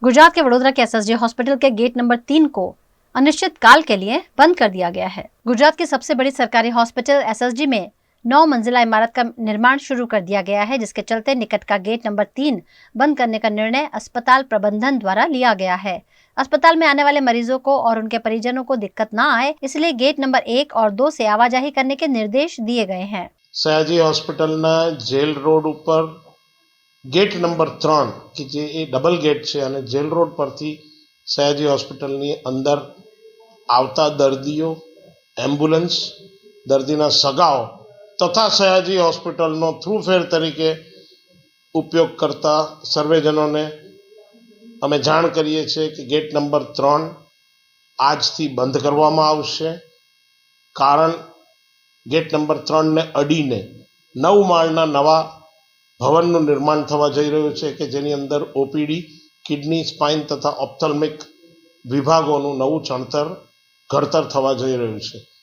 गुजरात के वडोदरा के SSG hospital के गेट नंबर 3 को अनिश्चित काल के लिए बंद कर दिया गया है। गुजरात की सबसे बड़ी सरकारी हॉस्पिटल एसएसजी में 9 मंजिला इमारत का निर्माण शुरू कर दिया गया है, जिसके चलते निकट का गेट नंबर 3 बंद करने का निर्णय अस्पताल प्रबंधन द्वारा लिया गया है। अस्पताल में आने वाले मरीजों को और उनके परिजनों को दिक्कत न आए, इसलिए गेट नंबर 1 और 2 से आवाजाही करने के निर्देश दिए गए हैं। सयाजी हॉस्पिटल जेल रोड पर गेट नंबर 3 कि जे डबल गेट है और जेल रोड पर सयाजी हॉस्पिटल अंदर आवता दर्दियों, एम्ब्युलन्स, दर्दीना सगाओ तथा सयाजी हॉस्पिटल थ्रूफेर तरीके उपयोग करता सर्वेजनों ने अमे जाण करीए छे कि गेट नंबर 3 आज थी बंद करवामां आवशे। कारण गेट नंबर 3 ने अडीने 9 माळना नवा भवनનું निर्माण થવા જઈ રહ્યું છે કે જેની અંદર ઓપીડી, કિડની, સ્પાઇન તથા ઓપ્થલ્મિક વિભાગોનું નવું ઘડતર થવા જઈ રહ્યું છે।